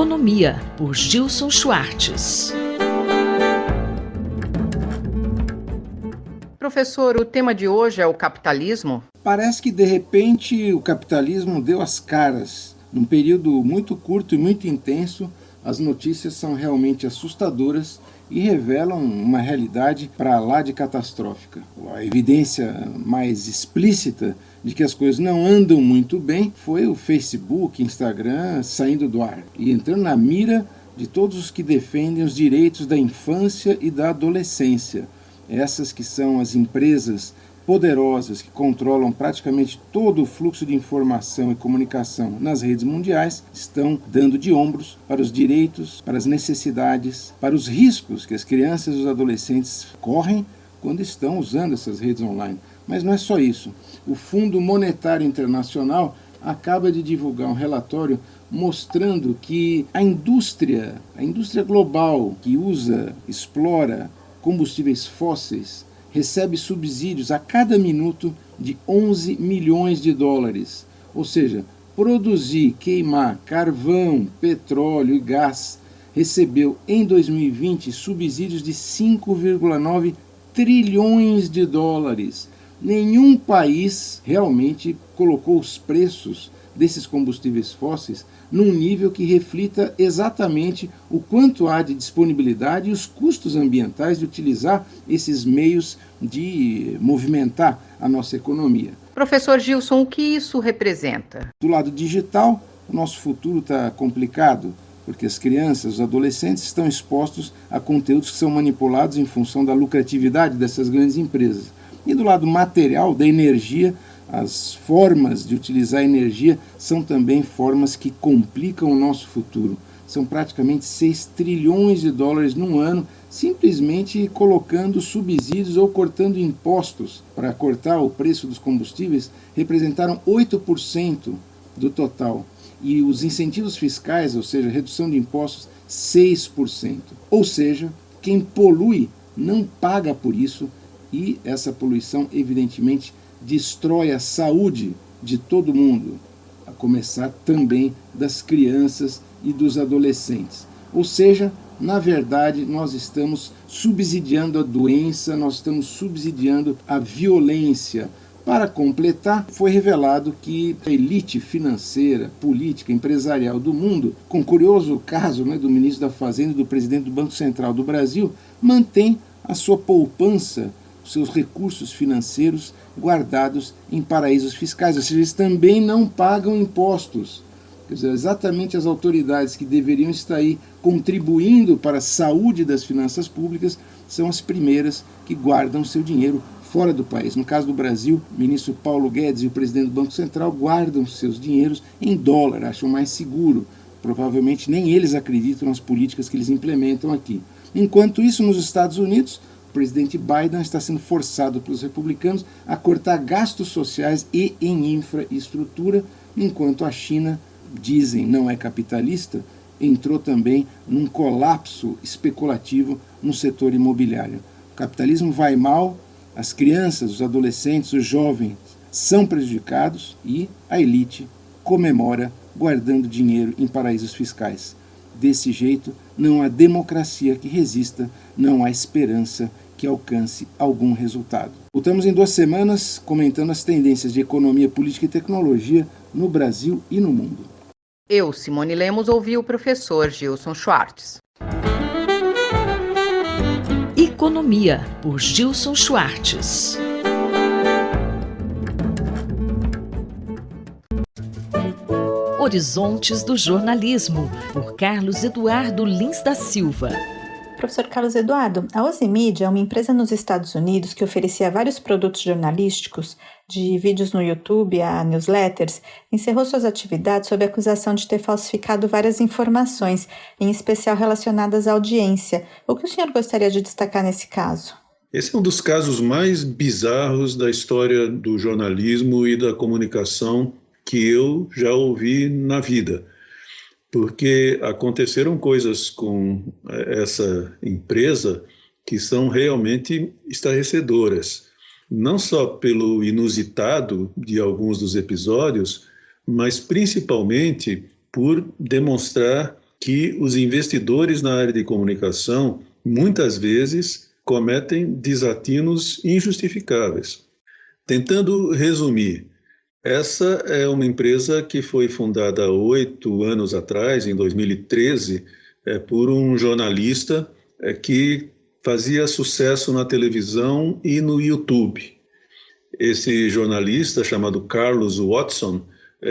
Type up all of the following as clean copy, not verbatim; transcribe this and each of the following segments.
Economia, por Gilson Schwartz. Professor, o tema de hoje é o capitalismo? Parece que, de repente, o capitalismo deu as caras. Num período muito curto e muito intenso, as notícias são realmente assustadoras e revelam uma realidade para lá de catastrófica. A evidência mais explícita de que as coisas não andam muito bem foi o Facebook, Instagram saindo do ar e entrando na mira de todos os que defendem os direitos da infância e da adolescência. Essas que são as empresas poderosas que controlam praticamente todo o fluxo de informação e comunicação nas redes mundiais estão dando de ombros para os direitos, para as necessidades, para os riscos que as crianças e os adolescentes correm quando estão usando essas redes online. Mas não é só isso. O Fundo Monetário Internacional acaba de divulgar um relatório mostrando que a indústria global que explora combustíveis fósseis recebe subsídios a cada minuto de 11 milhões de dólares. Ou seja, produzir, queimar carvão, petróleo e gás recebeu em 2020 subsídios de 5,9 trilhões de dólares. Nenhum país realmente colocou os preços desses combustíveis fósseis num nível que reflita exatamente o quanto há de disponibilidade e os custos ambientais de utilizar esses meios de movimentar a nossa economia. Professor Gilson, o que isso representa? Do lado digital, o nosso futuro está complicado, porque as crianças, os adolescentes estão expostos a conteúdos que são manipulados em função da lucratividade dessas grandes empresas. E do lado material, da energia, as formas de utilizar a energia são também formas que complicam o nosso futuro. São praticamente 6 trilhões de dólares num ano, simplesmente colocando subsídios ou cortando impostos para cortar o preço dos combustíveis, representaram 8% do total. E os incentivos fiscais, ou seja, redução de impostos, 6%. Ou seja, quem polui não paga por isso e essa poluição, evidentemente, destrói a saúde de todo mundo, a começar também das crianças e dos adolescentes. Ou seja, na verdade, nós estamos subsidiando a doença, nós estamos subsidiando a violência. Para completar, foi revelado que a elite financeira, política, empresarial do mundo, com o curioso caso do ministro da Fazenda e do presidente do Banco Central do Brasil, mantém a sua poupança, seus recursos financeiros guardados em paraísos fiscais, ou seja, eles também não pagam impostos. Quer dizer, exatamente as autoridades que deveriam estar aí contribuindo para a saúde das finanças públicas são as primeiras que guardam seu dinheiro fora do país. No caso do Brasil, o ministro Paulo Guedes e o presidente do Banco Central guardam seus dinheiros em dólar, acham mais seguro. Provavelmente nem eles acreditam nas políticas que eles implementam aqui. Enquanto isso, nos Estados Unidos, o presidente Biden está sendo forçado pelos republicanos a cortar gastos sociais e em infraestrutura, enquanto a China, dizem, não é capitalista, entrou também num colapso especulativo no setor imobiliário. O capitalismo vai mal, as crianças, os adolescentes, os jovens são prejudicados e a elite comemora guardando dinheiro em paraísos fiscais. Desse jeito, não há democracia que resista, não há esperança que alcance algum resultado. Voltamos em 2 semanas comentando as tendências de economia, política e tecnologia no Brasil e no mundo. Eu, Simone Lemos, ouvi o professor Gilson Schwartz. Economia, por Gilson Schwartz. Horizontes do Jornalismo, por Carlos Eduardo Lins da Silva. Professor Carlos Eduardo, a Ozy Media é uma empresa nos Estados Unidos que oferecia vários produtos jornalísticos, de vídeos no YouTube a newsletters, encerrou suas atividades sob a acusação de ter falsificado várias informações, em especial relacionadas à audiência. O que o senhor gostaria de destacar nesse caso? Esse é um dos casos mais bizarros da história do jornalismo e da comunicação que eu já ouvi na vida, porque aconteceram coisas com essa empresa que são realmente estarrecedoras, não só pelo inusitado de alguns dos episódios, mas principalmente por demonstrar que os investidores na área de comunicação muitas vezes cometem desatinos injustificáveis. Tentando resumir, essa é uma empresa que foi fundada há 8 anos atrás, em 2013, por um jornalista que fazia sucesso na televisão e no YouTube. Esse jornalista, chamado Carlos Watson,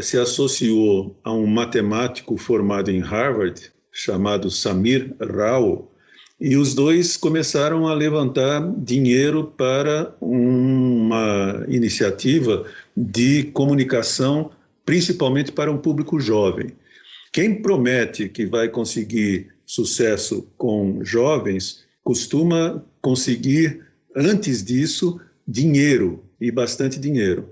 se associou a um matemático formado em Harvard, chamado Samir Rao, e os dois começaram a levantar dinheiro para uma iniciativa de comunicação, principalmente para um público jovem. Quem promete que vai conseguir sucesso com jovens, costuma conseguir, antes disso, dinheiro, e bastante dinheiro.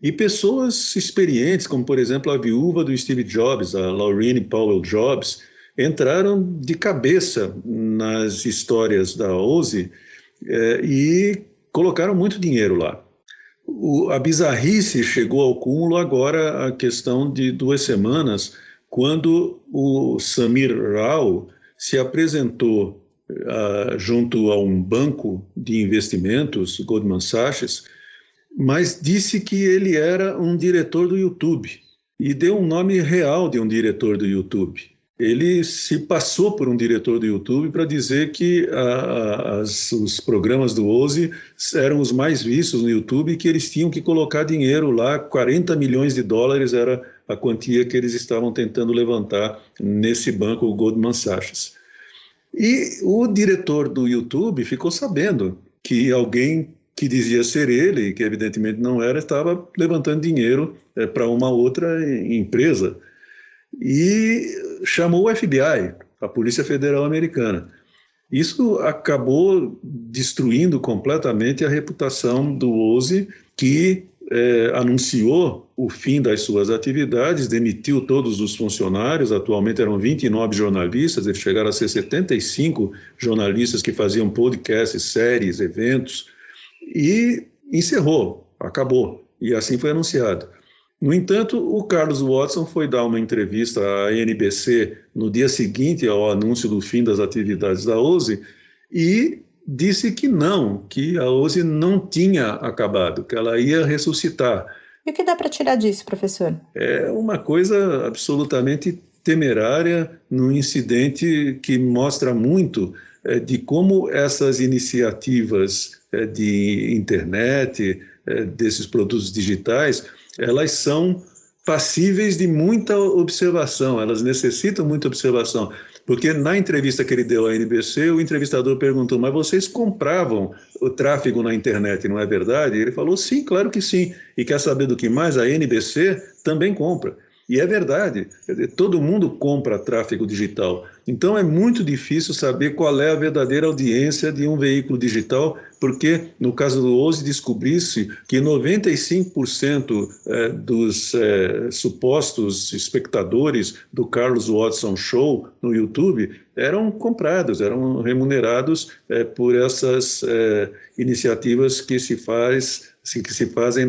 E pessoas experientes, como, por exemplo, a viúva do Steve Jobs, a Laurene Powell Jobs, entraram de cabeça nas histórias da OSE e colocaram muito dinheiro lá. A bizarrice chegou ao cúmulo agora, a questão de 2 semanas, quando o Samir Rao se apresentou junto a um banco de investimentos, Goldman Sachs, mas disse que ele era um diretor do YouTube e deu um nome real de um diretor do YouTube. Ele se passou por um diretor do YouTube para dizer que os programas do OSE eram os mais vistos no YouTube e que eles tinham que colocar dinheiro lá, 40 milhões de dólares era a quantia que eles estavam tentando levantar nesse banco, o Goldman Sachs. E o diretor do YouTube ficou sabendo que alguém que dizia ser ele, que evidentemente não era, estava levantando dinheiro para uma outra empresa. E chamou o FBI, a Polícia Federal Americana. Isso acabou destruindo completamente a reputação do OSE, que anunciou o fim das suas atividades, demitiu todos os funcionários, atualmente eram 29 jornalistas, eles chegaram a ser 75 jornalistas que faziam podcasts, séries, eventos, e encerrou, acabou, e assim foi anunciado. No entanto, o Carlos Watson foi dar uma entrevista à NBC no dia seguinte ao anúncio do fim das atividades da OSE e disse que não, que a OSE não tinha acabado, que ela ia ressuscitar. E o que dá para tirar disso, professor? É uma coisa absolutamente temerária, num incidente que mostra muito de como essas iniciativas de internet, desses produtos digitais, elas são passíveis de muita observação, elas necessitam muita observação. Porque na entrevista que ele deu à NBC, o entrevistador perguntou, mas vocês compravam o tráfego na internet, não é verdade? E ele falou, sim, claro que sim. E quer saber do que mais? A NBC também compra. E é verdade, quer dizer, todo mundo compra tráfego digital. Então é muito difícil saber qual é a verdadeira audiência de um veículo digital, porque no caso do OSE descobriu-se que 95% dos supostos espectadores do Carlos Watson Show no YouTube eram comprados, eram remunerados por essas iniciativas que se fazem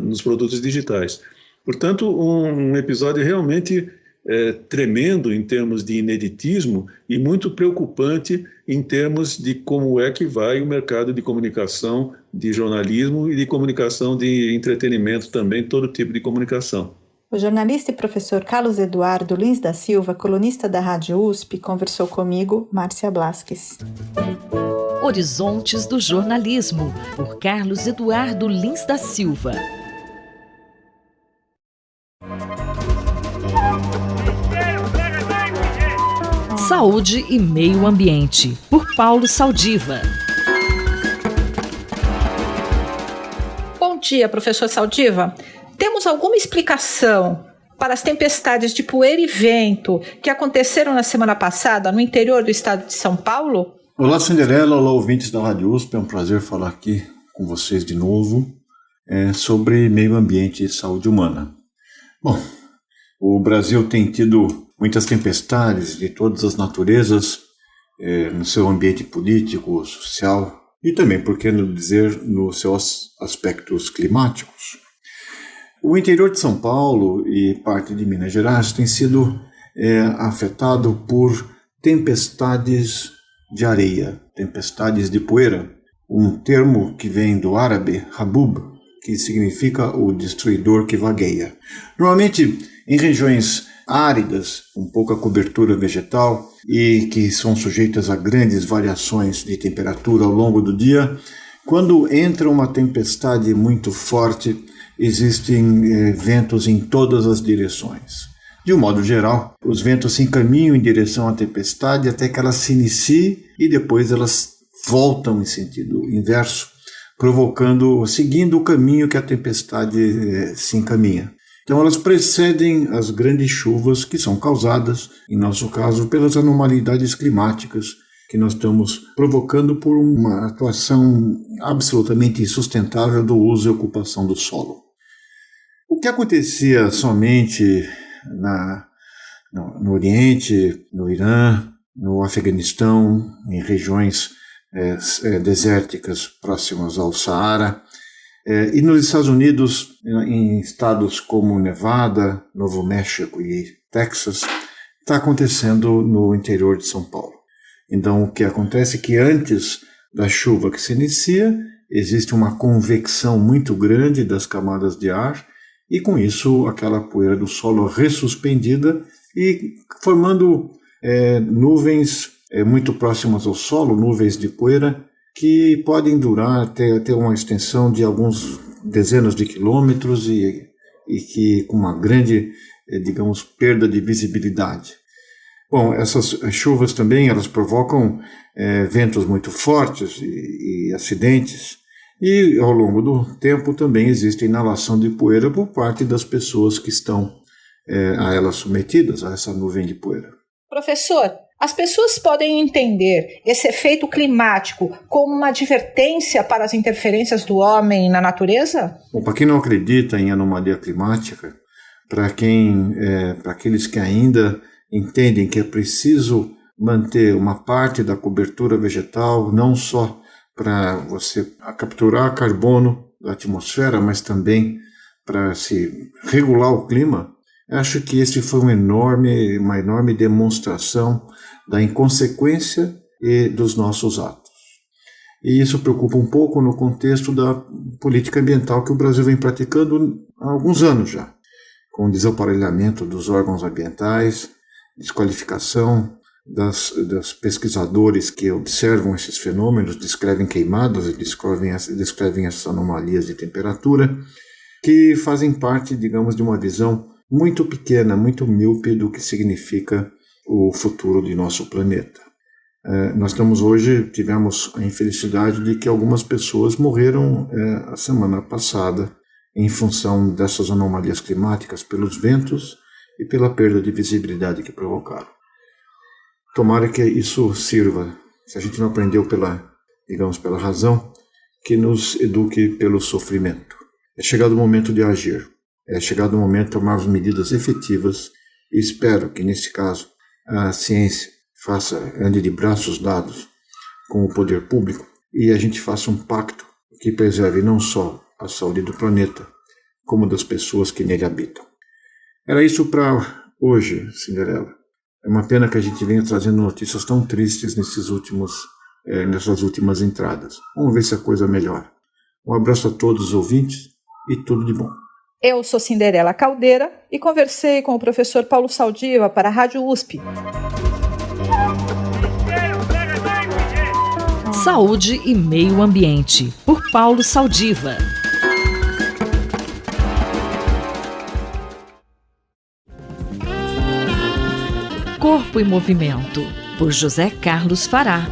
nos produtos digitais. Portanto, um episódio realmente tremendo em termos de ineditismo e muito preocupante em termos de como é que vai o mercado de comunicação, de jornalismo e de comunicação de entretenimento também, todo tipo de comunicação. O jornalista e professor Carlos Eduardo Lins da Silva, colunista da Rádio USP, conversou comigo, Márcia Blasques. Horizontes do Jornalismo, por Carlos Eduardo Lins da Silva. Saúde e Meio Ambiente, por Paulo Saldiva. Bom dia, professor Saldiva. Temos alguma explicação para as tempestades de poeira e vento que aconteceram na semana passada no interior do estado de São Paulo? Olá, Cinderela. Olá, ouvintes da Rádio USP. É um prazer falar aqui com vocês de novo sobre meio ambiente e saúde humana. Bom, o Brasil tem tido muitas tempestades de todas as naturezas no seu ambiente político, social e também, por que não dizer, nos seus aspectos climáticos. O interior de São Paulo e parte de Minas Gerais tem sido é afetado por tempestades de areia, tempestades de poeira, um termo que vem do árabe habub, que significa o destruidor que vagueia. Normalmente em regiões áridas, com pouca cobertura vegetal e que são sujeitas a grandes variações de temperatura ao longo do dia, quando entra uma tempestade muito forte, existem ventos em todas as direções. De um modo geral, os ventos se encaminham em direção à tempestade até que ela se inicie e depois elas voltam em sentido inverso, seguindo o caminho que a tempestade se encaminha. Então elas precedem as grandes chuvas que são causadas, em nosso caso, pelas anormalidades climáticas que nós estamos provocando por uma atuação absolutamente insustentável do uso e ocupação do solo. O que acontecia somente no Oriente, no Irã, no Afeganistão, em regiões desérticas próximas ao Saara, e nos Estados Unidos, em estados como Nevada, Novo México e Texas, está acontecendo no interior de São Paulo. Então, o que acontece é que antes da chuva que se inicia, existe uma convecção muito grande das camadas de ar, e com isso aquela poeira do solo ressuspendida e formando nuvens muito próximas ao solo, nuvens de poeira, que podem durar até uma extensão de alguns dezenas de quilômetros e que com uma grande, perda de visibilidade. Bom, essas chuvas também elas provocam ventos muito fortes e acidentes, e ao longo do tempo também existe inalação de poeira por parte das pessoas que estão a elas submetidas, a essa nuvem de poeira. Professor, as pessoas podem entender esse efeito climático como uma advertência para as interferências do homem na natureza? Bom, para quem não acredita em anomalia climática, para aqueles que ainda entendem que é preciso manter uma parte da cobertura vegetal, não só para você capturar carbono da atmosfera, mas também para se regular o clima, acho que esse foi uma enorme demonstração da inconsequência e dos nossos atos. E isso preocupa um pouco no contexto da política ambiental que o Brasil vem praticando há alguns anos já, com o desaparelhamento dos órgãos ambientais, desqualificação das pesquisadores que observam esses fenômenos, descrevem queimadas e descrevem essas anomalias de temperatura, que fazem parte, de uma visão muito pequena, muito míope do que significa o futuro de nosso planeta. Nós tivemos a infelicidade de que algumas pessoas morreram a semana passada em função dessas anomalias climáticas, pelos ventos e pela perda de visibilidade que provocaram. Tomara que isso sirva, se a gente não aprendeu pela razão, que nos eduque pelo sofrimento. É chegado o momento de agir, é chegado o momento de tomarmos medidas efetivas e espero que, nesse caso, a ciência ande de braços dados com o poder público e a gente faça um pacto que preserve não só a saúde do planeta, como das pessoas que nele habitam. Era isso para hoje, Cinderela. É uma pena que a gente venha trazendo notícias tão tristes nessas últimas entradas. Vamos ver se a coisa melhora. Um abraço a todos os ouvintes e tudo de bom. Eu sou Cinderela Caldeira e conversei com o professor Paulo Saldiva para a Rádio USP. Saúde e Meio Ambiente, por Paulo Saldiva. Corpo e Movimento, por José Carlos Fará.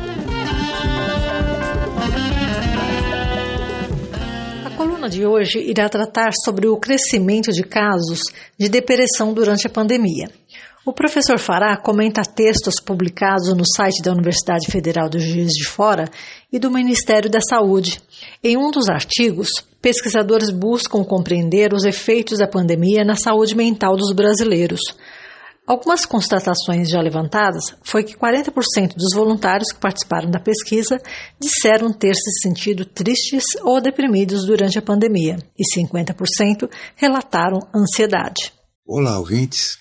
A coluna de hoje irá tratar sobre o crescimento de casos de depressão durante a pandemia. O professor Fará comenta textos publicados no site da Universidade Federal do Juiz de Fora e do Ministério da Saúde. Em um dos artigos, pesquisadores buscam compreender os efeitos da pandemia na saúde mental dos brasileiros. Algumas constatações já levantadas foi que 40% dos voluntários que participaram da pesquisa disseram ter se sentido tristes ou deprimidos durante a pandemia e 50% relataram ansiedade. Olá, ouvintes.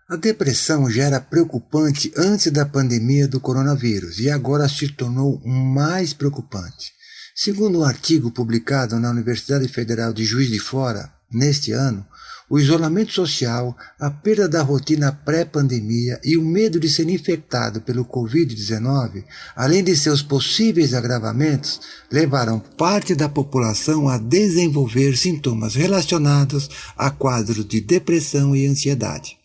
A depressão já era preocupante antes da pandemia do coronavírus e agora se tornou mais preocupante. Segundo um artigo publicado na Universidade Federal de Juiz de Fora, neste ano, o isolamento social, a perda da rotina pré-pandemia e o medo de ser infectado pelo Covid-19, além de seus possíveis agravamentos, levaram parte da população a desenvolver sintomas relacionados a quadros de depressão e ansiedade.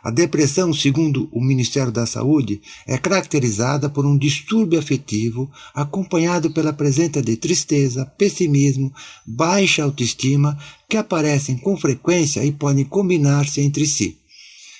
A depressão, segundo o Ministério da Saúde, é caracterizada por um distúrbio afetivo acompanhado pela presença de tristeza, pessimismo, baixa autoestima, que aparecem com frequência e podem combinar-se entre si.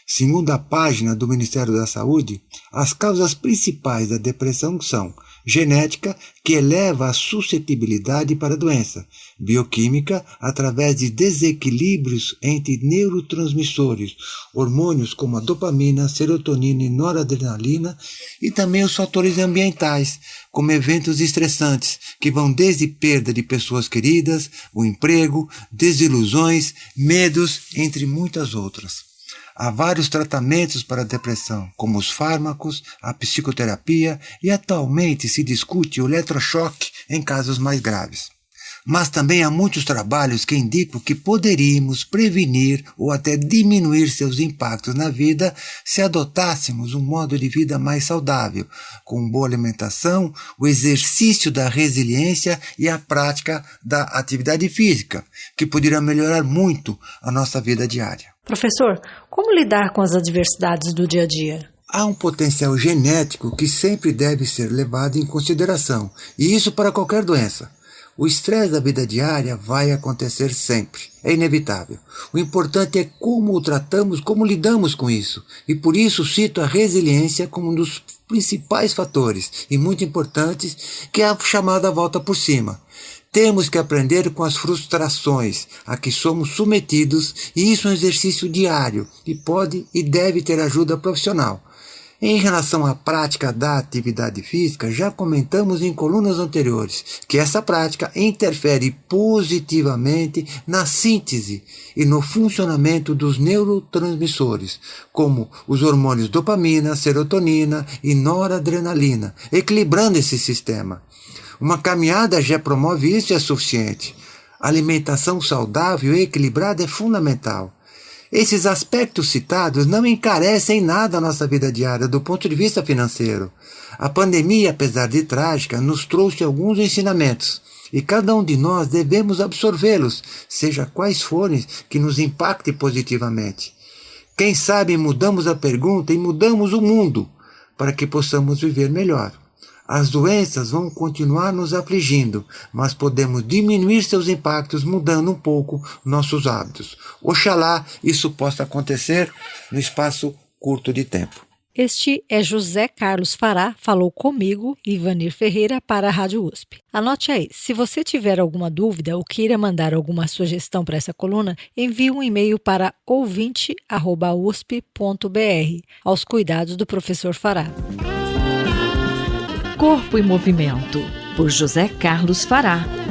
Segundo a página do Ministério da Saúde, as causas principais da depressão são genética, que eleva a suscetibilidade para a doença, bioquímica, através de desequilíbrios entre neurotransmissores, hormônios como a dopamina, serotonina e noradrenalina, e também os fatores ambientais, como eventos estressantes, que vão desde perda de pessoas queridas, o emprego, desilusões, medos, entre muitas outras. Há vários tratamentos para a depressão, como os fármacos, a psicoterapia e atualmente se discute o eletrochoque em casos mais graves. Mas também há muitos trabalhos que indicam que poderíamos prevenir ou até diminuir seus impactos na vida se adotássemos um modo de vida mais saudável, com boa alimentação, o exercício da resiliência e a prática da atividade física, que poderá melhorar muito a nossa vida diária. Professor, como lidar com as adversidades do dia a dia? Há um potencial genético que sempre deve ser levado em consideração, e isso para qualquer doença. O estresse da vida diária vai acontecer sempre, é inevitável. O importante é como o tratamos, como lidamos com isso, e por isso cito a resiliência como um dos principais fatores, e muito importantes, que é a chamada volta por cima. Temos que aprender com as frustrações a que somos submetidos, e isso é um exercício diário e pode e deve ter ajuda profissional. Em relação à prática da atividade física, já comentamos em colunas anteriores que essa prática interfere positivamente na síntese e no funcionamento dos neurotransmissores, como os hormônios dopamina, serotonina e noradrenalina, equilibrando esse sistema. Uma caminhada já promove isso e é suficiente. A alimentação saudável e equilibrada é fundamental. Esses aspectos citados não encarecem nada a nossa vida diária do ponto de vista financeiro. A pandemia, apesar de trágica, nos trouxe alguns ensinamentos, e cada um de nós devemos absorvê-los, seja quais forem, que nos impacte positivamente. Quem sabe mudamos a pergunta e mudamos o mundo, para que possamos viver melhor. As doenças vão continuar nos afligindo, mas podemos diminuir seus impactos mudando um pouco nossos hábitos. Oxalá isso possa acontecer no espaço curto de tempo. Este é José Carlos Fará, falou comigo, Ivanir Ferreira, para a Rádio USP. Anote aí, se você tiver alguma dúvida ou queira mandar alguma sugestão para essa coluna, envie um e-mail para ouvinte@usp.br, aos cuidados do professor Fará. Corpo em Movimento, por José Carlos Fará.